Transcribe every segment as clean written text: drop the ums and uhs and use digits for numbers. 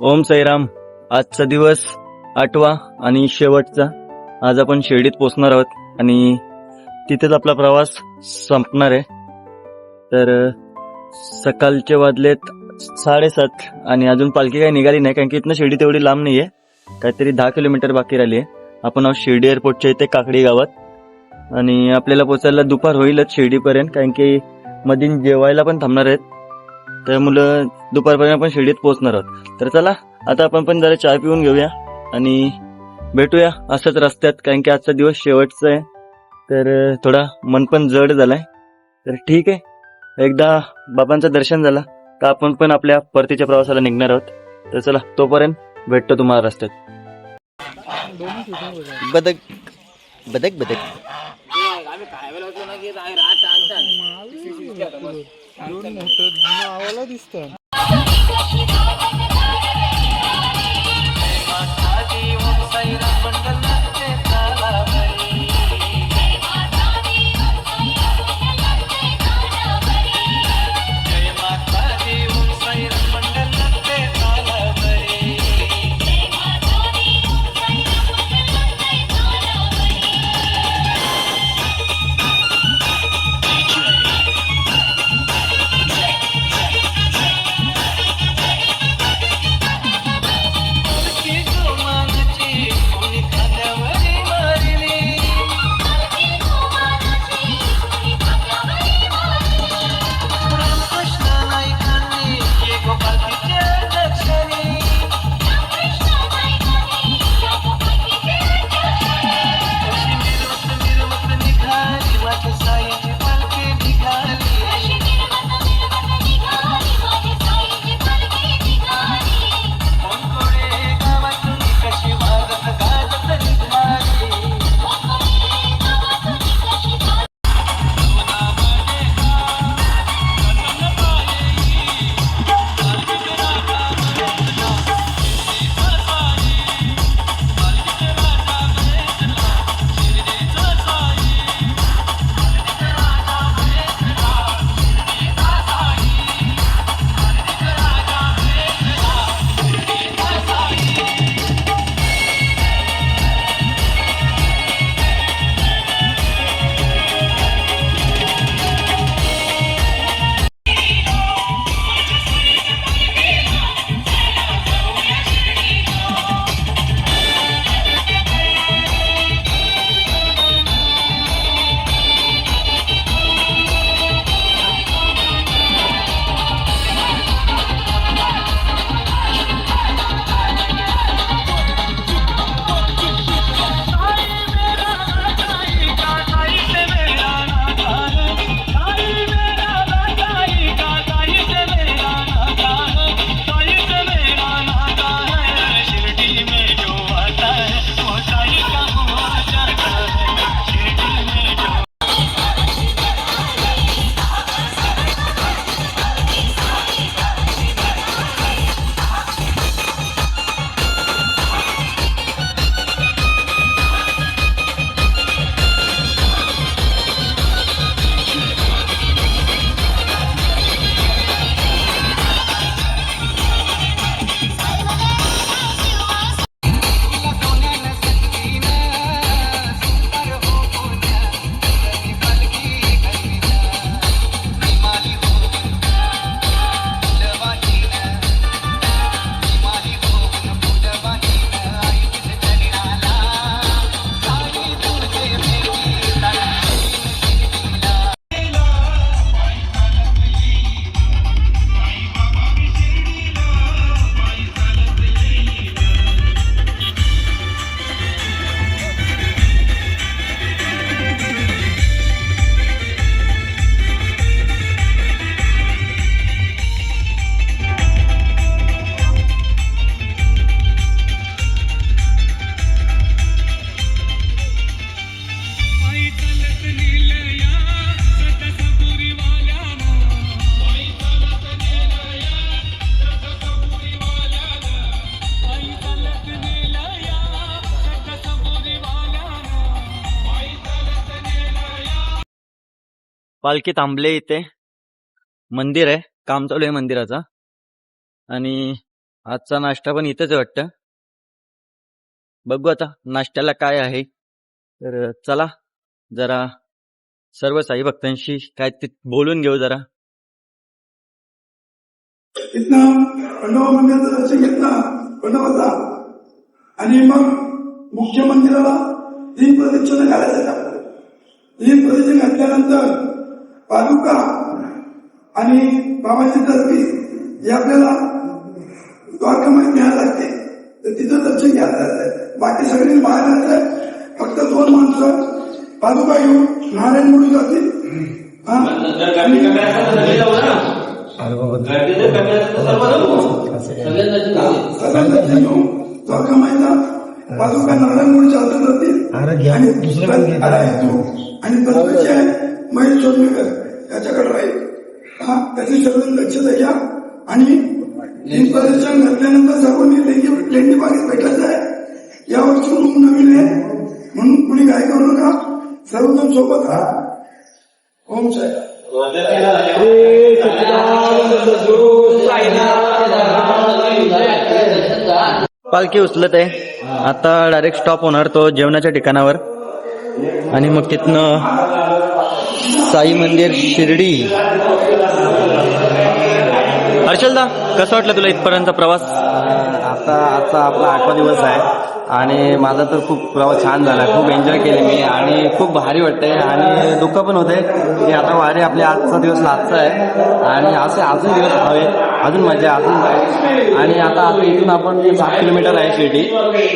ओम साईराम. आजचा दिवस 8वा आणि शेवटचा. आज आपण शिर्डीत पोहोचणार आहोत आणि तिथेच आपला प्रवास संपणार आहे. तर सकाळचे वाजलेत 7:30 आणि अजून पालखी काही निघाली नाही, कारण की इथनं शिर्डी तेवढी लांब नाहीये. काहीतरी 10 किलोमीटर बाकी राहिली आहे. आपण आहोत शिर्डी एअरपोर्टच्या इथे काकडी गावात आणि आपल्याला पोहोचायला दुपार होईलच शिर्डीपर्यंत, कारण की मधीन जेवायला पण थांबणार आहेत. त्यामुळं दुपारपर्यंत आपण शिर्डीत पोहोचणार आहोत. तर चला आता आपण पण जरा चहा पिऊन घेऊया आणि भेटूया असंच रस्त्यात, कारण की आजचा दिवस शेवटचा आहे. तर थोडा मन पण जड झालाय. तर ठीक आहे, एकदा बाबांचं दर्शन झालं का आपण पण आपल्या परतीच्या प्रवासाला निघणार आहोत. तर चला तोपर्यंत भेटतो तुम्हाला रस्त्यात. बदक बदक बदक नावाला दिसतं. पालखी थांबले. इथे मंदिर आहे, काम चालू आहे मंदिराचा. आणि आजचा नाश्ता पण इथंच आहे वाटतं. बघू आता नाश्त्याला काय आहे. तर चला जरा सर्व साई भक्तांशी काय ते बोलून घेऊ जरा. इथनं खंडोबा मंदिराचं दर्शन घेतलं खंडोबाचा आणि मग मुख्य मंदिराला 3 प्रदक्षिणा घालायच्या. 3 प्रदक्षिणा घातल्यानंतर पादुका आणि बाबाची तसबी हे आपल्याला द्वारकामध्ये घ्यायला लागते. तर तिथं दर्शन घ्यायला लागतं. बाकी सगळे बाहेर असतात. फक्त 2 माणसं पादुका घेऊन नारायण म्हणून जातील. द्वारकामाईचा पादुका नारायण म्हणून चालत जातील आणि तसबीचे महेश चोंडकर त्याच्याकडे राहील. त्याची सर्व लक्षात घ्या आणि 3 प्रदर्शन घातल्यानंतर सर्वांनी लेंडी बागेत भेटायचं आहे. यावर्षी रूम नवीन आहे म्हणून कुणी काय करू नका. सर्वजण सोबत राहा. ओम साई. पालखी उचलत आहे. आता डायरेक्ट स्टॉप होणार तो जेवणाच्या ठिकाणावर आणि मग तिथनं साई मंदिर शिर्डी. हर्षलदा कसं वाटलं तुला इथपर्यंत प्रवास? आता आजचा आपला 8वा दिवस आहे आणि माझा तर खूप प्रवास छान झाला. खूप एन्जॉय केले मी आणि खूप भारी वाटतंय आणि दुःख पण होतंय की आता वारी आपले आजचा दिवस लास्टचा आहे आणि असे अजून दिवस हवे, अजून मजा, अजून काय. आणि आता इथून आपण 7 किलोमीटर आहे शिर्डी.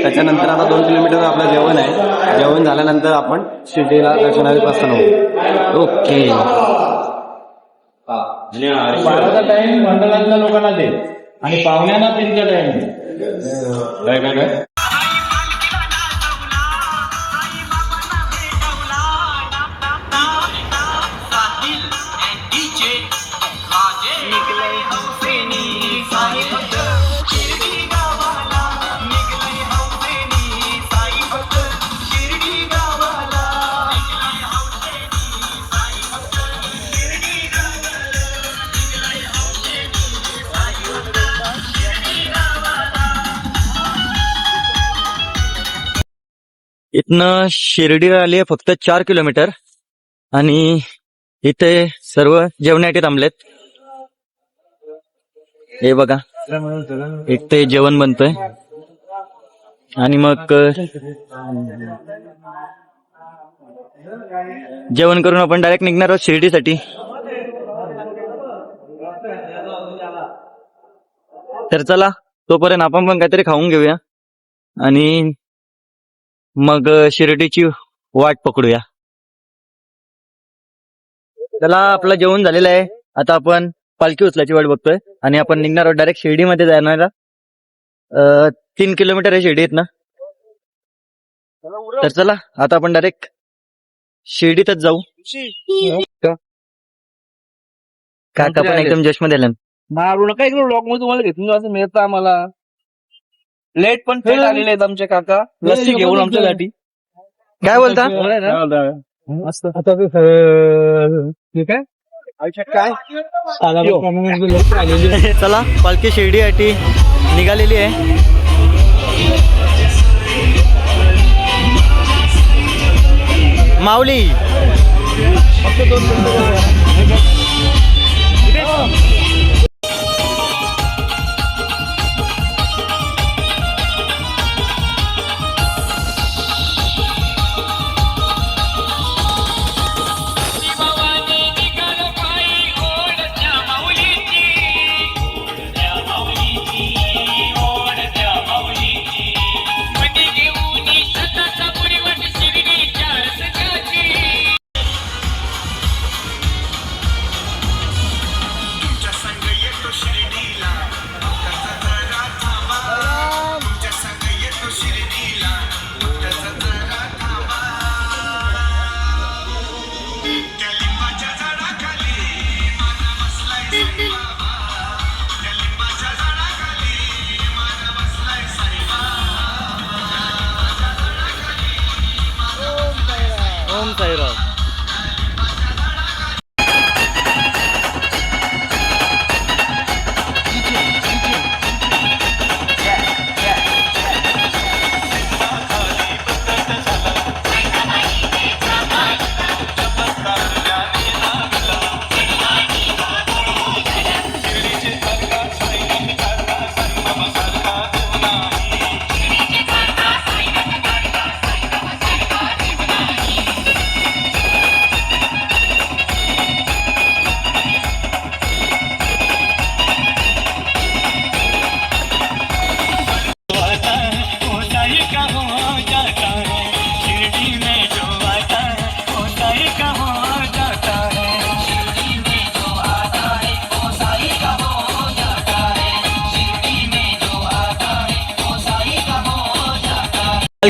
त्याच्यानंतर आता 2 किलोमीटर आपलं जेवण आहे. जेवण झाल्यानंतर आपण शिर्डीला दर्शनाला प्रस्थान होऊ. ओके. बाराचा टाइम मंडळातल्या लोकांना दे आणि पाहुण्यांना 3चा टाइम दे. काय इथनं शिर्डी आली आहे फक्त 4 किलोमीटर आणि इथे सर्व जेवण्यासाठी थांबलेत. हे बघा इथे जेवण बनतंय आणि मग जेवण करून आपण डायरेक्ट निघणार आहोत शिर्डीसाठी. तर चला तोपर्यंत आपण पण काहीतरी खाऊन घेऊया आणि मग शिर्डीची वाट पकडूया. त्याला आपलं जेवण झालेलं आहे. आता आपण पालखी उचलायची वाट बघतोय आणि आपण निघणार आहोत डायरेक्ट शिर्डीमध्ये जाणार. 3 किलोमीटर आहे शिर्डी इथनं. तर चला आता आपण डायरेक्ट शिर्डीतच जाऊ. काका पण एकदम जश्न दिलं. मारू नका इकडे ब्लॉक मध्ये तुम्हाला घेतून जायचं मिळतं आम्हाला. लेट पण फेल आलेले आहेत आमचे काका लस्सी घेऊन आमच्यासाठी. काय बोलता? आता ठीक आहे काय चला पालखी शिर्डीसाठी निघालेली आहे. माऊली फक्त 2 मिनिटं.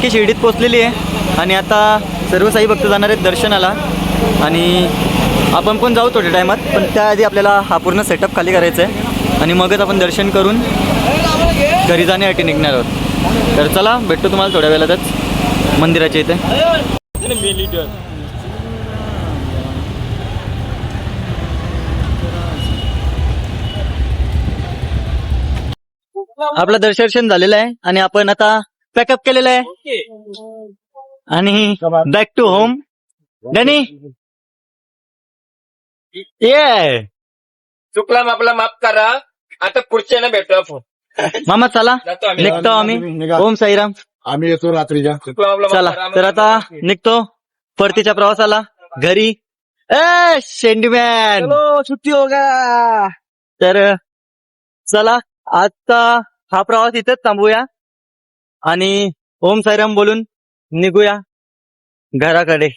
पालखी शिर्डीत पोचलेली आहे आणि आता सर्व साई भक्त जाणार आहेत दर्शनाला आणि आपण पण जाऊ थोड्या टायमात, पण त्याआधी आपल्याला हा पूर्ण सेटअप खाली करायचा आहे आणि मगच आपण दर्शन करून घरी जाण्यासाठी निघणार आहोत. तर चला भेटतो तुम्हाला थोड्या वेळातच मंदिराच्या इथे. आपलं दर्शन झालेलं आहे आणि आपण आता पॅकअप केलेलं आहे आणि बॅक टू होम. डॅनी ये चुकला आपला माफ करा. आता पुढच्या भेटू फोन. मामा चला जातो आम्ही. निघतो आम्ही. ओम साईराम. आम्ही येतो रात्रीच्या. चुकला आपला चला तर आता निघतो परतीच्या प्रवासाला घरी. ए शेंडीमॅन. चलो सुट्टी हो गया. तर चला आजचा हा प्रवास इथेच थांबूया आणि ओम साईराम बोलून निघूया घराकडे.